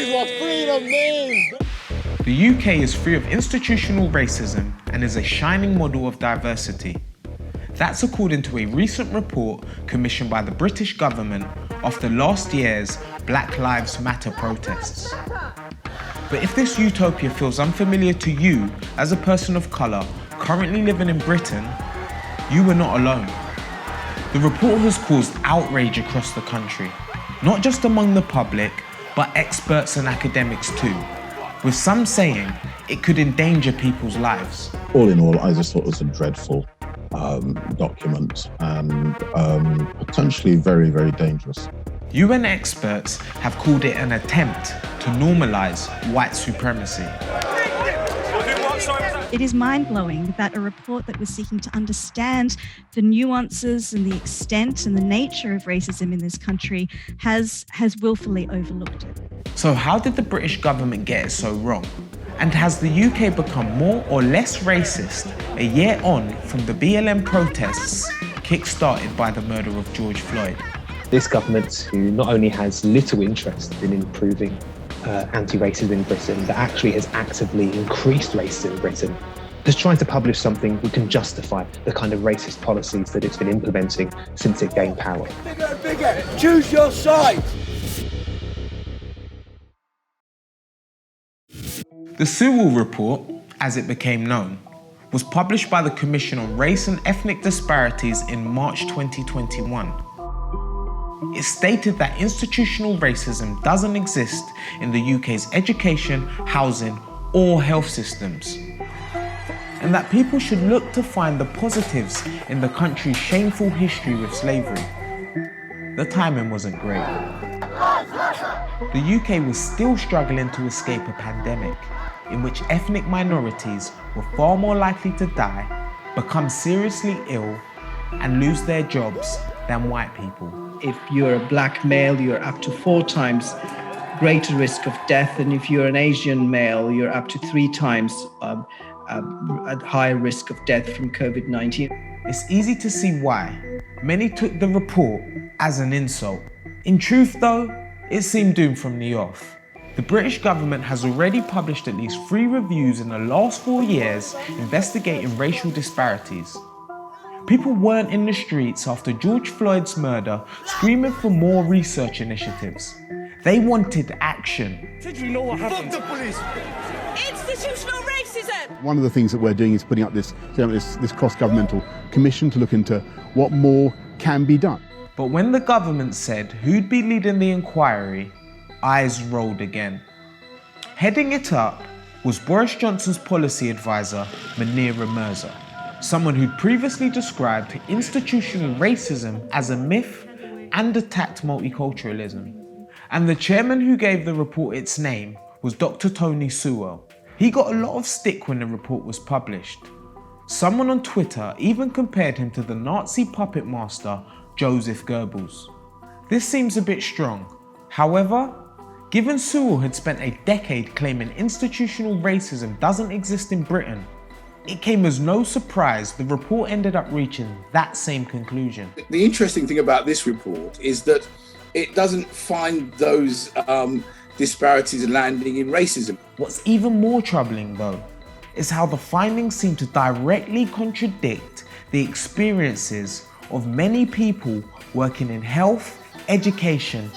is what freedom means. The UK is free of institutional racism and is a shining model of diversity. That's according to a recent report commissioned by the British government after last year's Black Lives Matter protests. But if this utopia feels unfamiliar to you as a person of colour currently living in Britain, you are not alone. The report has caused outrage across the country, not just among the public, but experts and academics too, with some saying it could endanger people's lives. All in all, I just thought it was a dreadful document and potentially very, very dangerous. UN experts have called it an attempt to normalise white supremacy. It is mind-blowing that a report that was seeking to understand the nuances and the extent and the nature of racism in this country has willfully overlooked it. So how did the British government get it so wrong? And has the UK become more or less racist a year on from the BLM protests kick-started by the murder of George Floyd? This government, who not only has little interest in improving anti-racism in Britain, but actually has actively increased racism in Britain, is trying to publish something that can justify the kind of racist policies that it's been implementing since it gained power. Bigger, bigger, choose your side. The Sewell Report, as it became known, was published by the Commission on Race and Ethnic Disparities in March 2021. It stated that institutional racism doesn't exist in the UK's education, housing, or health systems, and that people should look to find the positives in the country's shameful history with slavery. The timing wasn't great. The UK was still struggling to escape a pandemic in which ethnic minorities were far more likely to die, become seriously ill, and lose their jobs than white people. If you're a black male, you're up to 4 times greater risk of death, and if you're an Asian male, you're up to 3 times at higher risk of death from COVID-19. It's easy to see why many took the report as an insult. In truth though, it seemed doomed from the off. The British government has already published at least 3 reviews in the last 4 years investigating racial disparities. People weren't in the streets after George Floyd's murder screaming for more research initiatives. They wanted action. Did you know what happened? Fuck the police! Institutional racism! One of the things that we're doing is putting up this cross-governmental commission to look into what more can be done. But when the government said who'd be leading the inquiry, eyes rolled again. Heading it up was Boris Johnson's policy advisor, Munira Mirza, someone who'd previously described institutional racism as a myth and attacked multiculturalism. And the chairman who gave the report its name was Dr. Tony Sewell. He got a lot of stick when the report was published. Someone on Twitter even compared him to the Nazi puppet master, Joseph Goebbels. This seems a bit strong. However, given Sewell had spent a decade claiming institutional racism doesn't exist in Britain, it came as no surprise the report ended up reaching that same conclusion. The interesting thing about this report is that it doesn't find those disparities landing in racism. What's even more troubling though, is how the findings seem to directly contradict the experiences of many people working in health, education,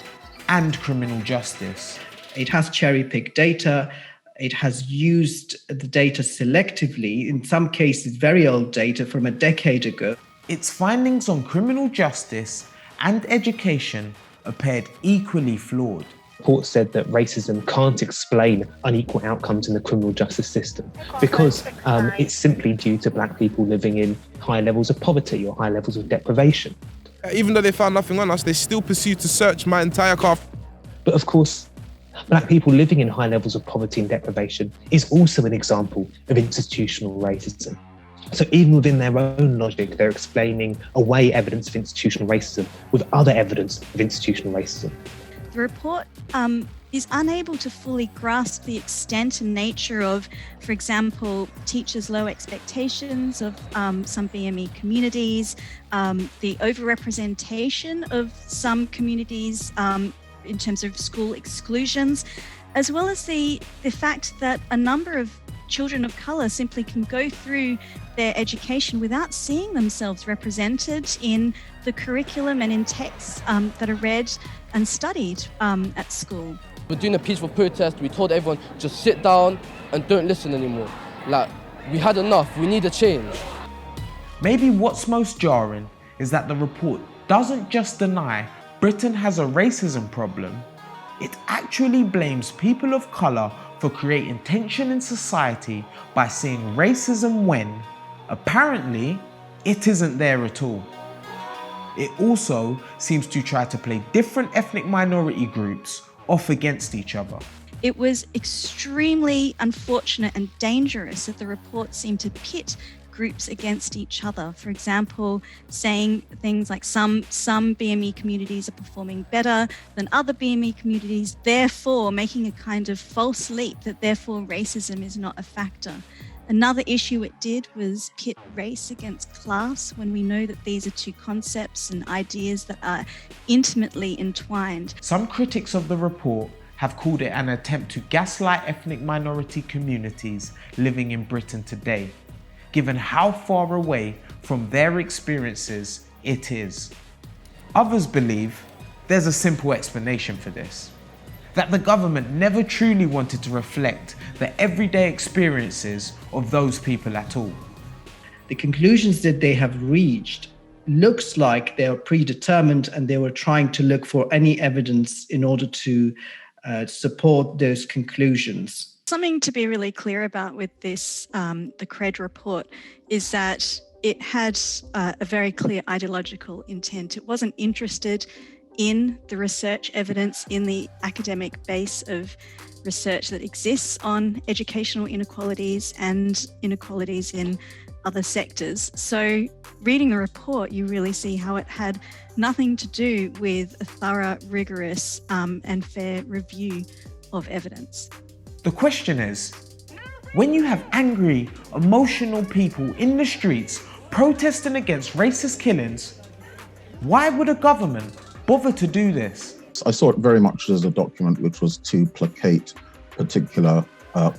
and criminal justice. It has cherry-picked data. It has used the data selectively, in some cases very old data from a decade ago. Its findings on criminal justice and education appeared equally flawed. The report said that racism can't explain unequal outcomes in the criminal justice system because it's simply due to black people living in high levels of poverty or high levels of deprivation. Even though they found nothing on us, they still pursued to search my entire car. But of course, black people living in high levels of poverty and deprivation is also an example of institutional racism. So even within their own logic, they're explaining away evidence of institutional racism with other evidence of institutional racism. The report is unable to fully grasp the extent and nature of, for example, teachers' low expectations of some BME communities, the overrepresentation of some communities in terms of school exclusions, as well as the fact that a number of children of colour simply can go through their education without seeing themselves represented in the curriculum and in texts that are read and studied at school. We're doing a peaceful protest. We told everyone, just sit down and don't listen anymore. Like, we had enough, we need a change. Maybe what's most jarring is that the report doesn't just deny Britain has a racism problem, it actually blames people of colour for creating tension in society by seeing racism when, apparently, it isn't there at all. It also seems to try to play different ethnic minority groups off against each other. It was extremely unfortunate and dangerous that the report seemed to pit groups against each other. For example, saying things like some BME communities are performing better than other BME communities, therefore making a kind of false leap that therefore racism is not a factor. Another issue it did was pit race against class, when we know that these are two concepts and ideas that are intimately entwined. Some critics of the report have called it an attempt to gaslight ethnic minority communities living in Britain today, given how far away from their experiences it is. Others believe there's a simple explanation for this, that the government never truly wanted to reflect the everyday experiences of those people at all. The conclusions that they have reached looks like they are predetermined, and they were trying to look for any evidence in order to support those conclusions. Something to be really clear about with this, the CRED report, is that it had a very clear ideological intent. It wasn't interested in the research evidence, in the academic base of research that exists on educational inequalities and inequalities in other sectors. So reading the report, you really see how it had nothing to do with a thorough, rigorous and fair review of evidence. The question is, when you have angry, emotional people in the streets protesting against racist killings, why would a government bother to do this? I saw it very much as a document which was to placate particular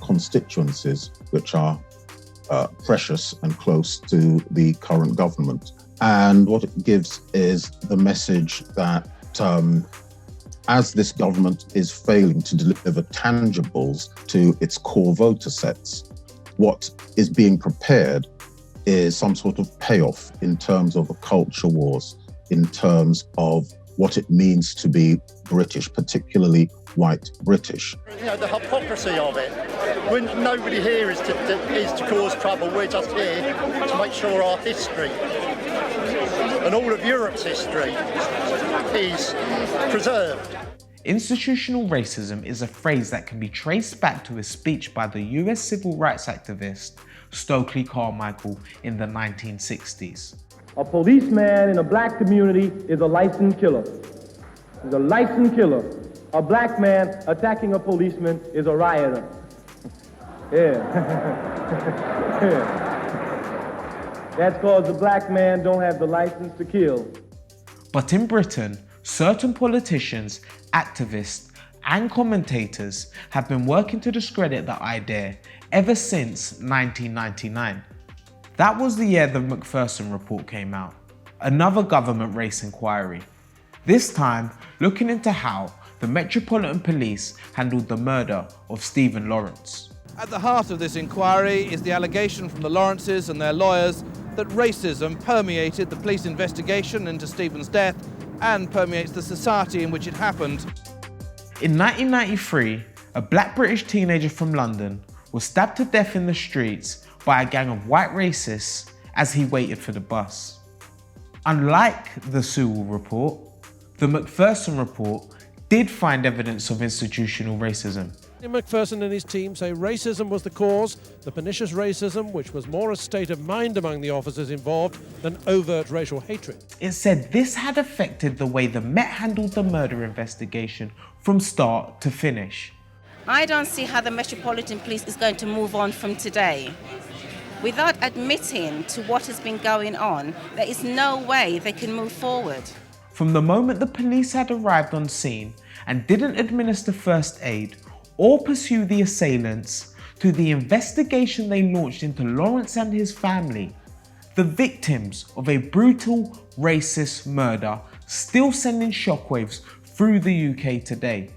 constituencies which are precious and close to the current government. And what it gives is the message that as this government is failing to deliver tangibles to its core voter sets, what is being prepared is some sort of payoff in terms of the culture wars, in terms of what it means to be British, particularly white British. You know, the hypocrisy of it. When nobody here is to cause trouble, we're just here to make sure our history and all of Europe's history is preserved. Institutional racism is a phrase that can be traced back to a speech by the US civil rights activist Stokely Carmichael in the 1960s. A policeman in a black community is a licensed killer. He's a licensed killer. A black man attacking a policeman is a rioter. Yeah. That's because the black man don't have the license to kill. But in Britain, certain politicians, activists, and commentators have been working to discredit the idea ever since 1999. That was the year the Macpherson report came out, another government race inquiry. This time, looking into how the Metropolitan Police handled the murder of Stephen Lawrence. At the heart of this inquiry is the allegation from the Lawrences and their lawyers that racism permeated the police investigation into Stephen's death and permeates the society in which it happened. In 1993, a black British teenager from London was stabbed to death in the streets by a gang of white racists as he waited for the bus. Unlike the Sewell report, the Macpherson report did find evidence of institutional racism. Macpherson and his team say racism was the cause, the pernicious racism which was more a state of mind among the officers involved than overt racial hatred. It said this had affected the way the Met handled the murder investigation from start to finish. I don't see how the Metropolitan Police is going to move on from today. Without admitting to what has been going on, there is no way they can move forward. From the moment the police had arrived on scene and didn't administer first aid or pursue the assailants, to the investigation they launched into Lawrence and his family, the victims of a brutal, racist murder still sending shockwaves through the UK today.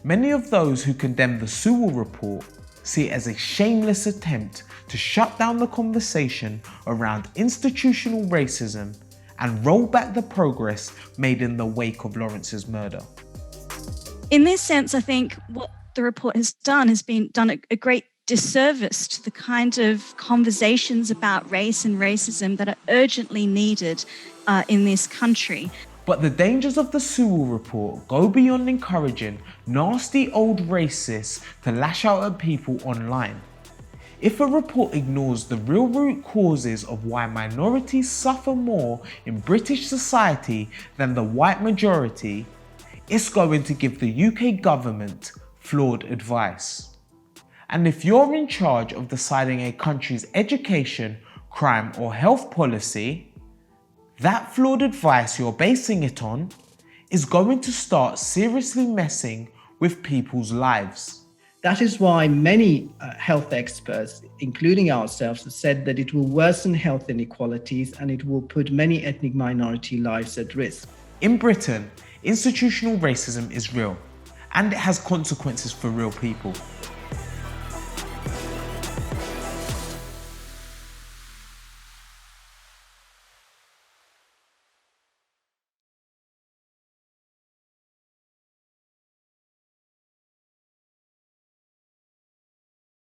Many of those who condemn the Sewell report see it as a shameless attempt to shut down the conversation around institutional racism and roll back the progress made in the wake of Lawrence's murder. In this sense, I think what the report has done a great disservice to the kind of conversations about race and racism that are urgently needed in this country. But the dangers of the Sewell report go beyond encouraging nasty old racists to lash out at people online. If a report ignores the real root causes of why minorities suffer more in British society than the white majority, it's going to give the UK government flawed advice. And if you're in charge of deciding a country's education, crime or health policy, that flawed advice you're basing it on is going to start seriously messing with people's lives. That is why many health experts, including ourselves, have said that it will worsen health inequalities and it will put many ethnic minority lives at risk. In Britain, institutional racism is real, and it has consequences for real people.